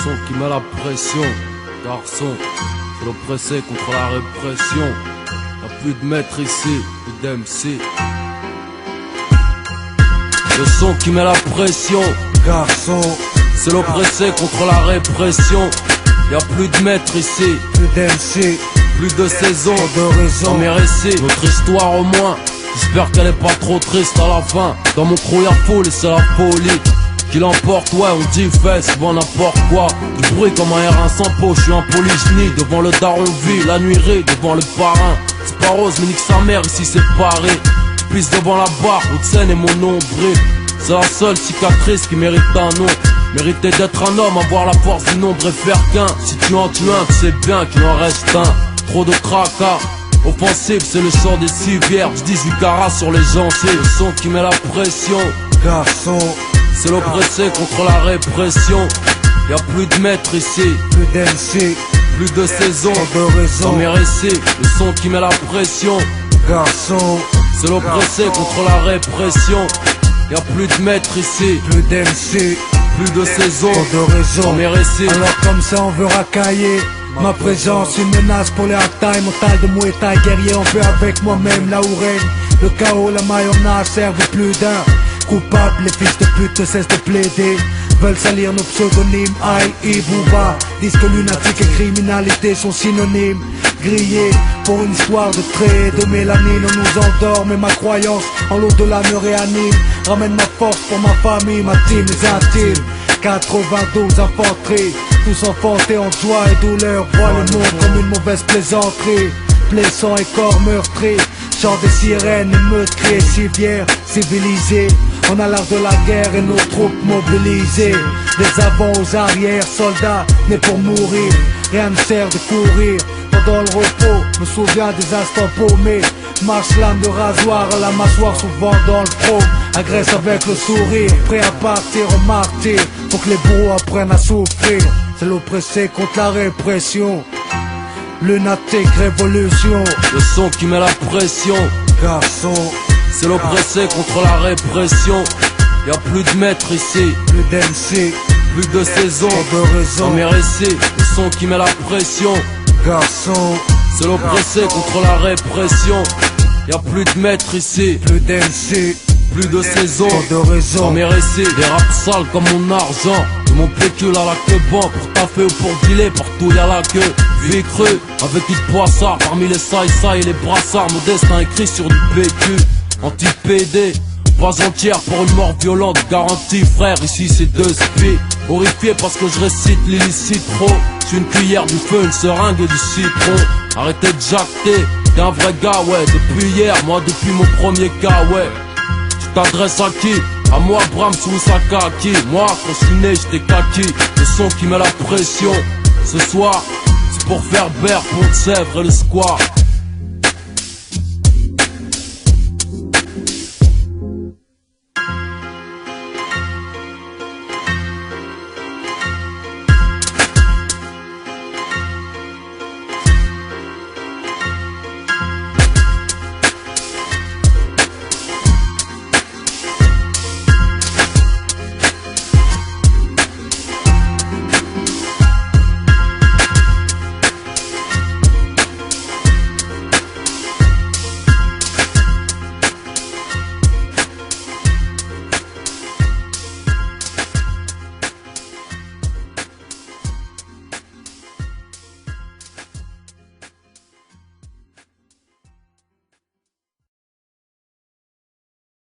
son qui met la pression. Garçon, c'est l'oppressé contre la répression. Y'a plus de maître ici, plus d'MC. Le son qui met la pression. Garçon, c'est l'oppressé contre la répression. Y'a plus de maître ici, plus d'MC, plus de saison, de raison. Dans mes récits, notre histoire au moins. J'espère qu'elle est pas trop triste à la fin. Dans mon crew y'a foule et c'est la folie qui l'emporte, ouais, on dit fait souvent n'importe quoi. Du bruit comme un R1 sans peau, je suis un polygynie. Devant le daron vie, la nuiserie, devant le parrain. C'est pas rose, mais nique sa mère, ici c'est Paris. Je pisse devant la barre, haute scène et mon nombril. C'est la seule cicatrice qui mérite un nom. Mériter d'être un homme, avoir la force du nombre et faire qu'un. Si tu en tues un, tu sais bien qu'il en reste un. Trop de tracas, offensif, c'est le sort des civières. Je 18 carats sur les gencives, le son qui met la pression. Garçon, c'est l'oppressé contre la répression. Y'a plus de maître ici, plus d'MC, plus de saison, de raison. Dans mes récits, le son qui met la pression. Garçon, c'est l'oppressé contre la répression. Y'a plus de maître ici, plus d'MC, plus de saison, de raison. Dans mes récits. Alors comme ça on veut racailler. Ma présence, une menace pour les hard-time. Mental de Muay Thai, guerrier, on peut avec moi-même là où règne le chaos, la mayonnaise servent plus d'un. Coupables, les fils de pute ne cessent de plaider. Veulent salir nos pseudonymes, aïe et Booba. Disent que lunatique et criminalité sont synonymes. Grillés pour une histoire de traits, de mélanine, on nous endort. Mais ma croyance en l'au-delà me réanime. Ramène ma force pour ma famille, ma team, les intimes. 92 infanteries, tous enfantés en joie et douleur. Voient le monde comme une mauvaise plaisanterie. Blessant et corps meurtris, chant des sirènes, émeutes, cris, civières, civilisés. On a l'art de la guerre et nos troupes mobilisées. Des avants aux arrières, soldats nés pour mourir. Rien ne sert de courir pendant le repos. Me souviens des instants paumés. Marche lame de rasoir à la mâchoire, souvent dans le front. Agresse avec le sourire, prêt à partir au martyr. Faut que les bourreaux apprennent à souffrir. C'est l'oppressé contre la répression. Lunatique révolution. Le son qui met la pression. Garçon, c'est l'oppressé contre la répression. Y'a plus de maître ici, plus d'MC, plus de saison, de raison. Dans mes récits, le son qui met la pression. Garçon, c'est l'oppressé contre la répression. Y'a plus de maître ici, plus d'MC, plus de saison, de raison. Dans mes récits, des rap sales comme mon argent. De mon pécule à la queue ban, pour taffer ou pour dealer, partout y'a la queue. Vie creux, avec une poissard, parmi les saïsaï et les brassards. Mon destin écrit sur du PQ, anti-PD. Pas entière pour une mort violente, garantie frère, ici c'est deux spies. Horrifié parce que je récite l'illicite trop. J'suis une cuillère du feu, une seringue et du citron. Arrêtez de jacter, t'es un vrai gars ouais. Depuis hier, moi depuis mon premier cas ouais. Tu t'adresses à qui? À moi Bram sous Sakaki. Moi quand je suis né j'étais kaki. Le son qui met la pression. Ce soir c'est pour faire Berre, Pont de Sèvres et le square.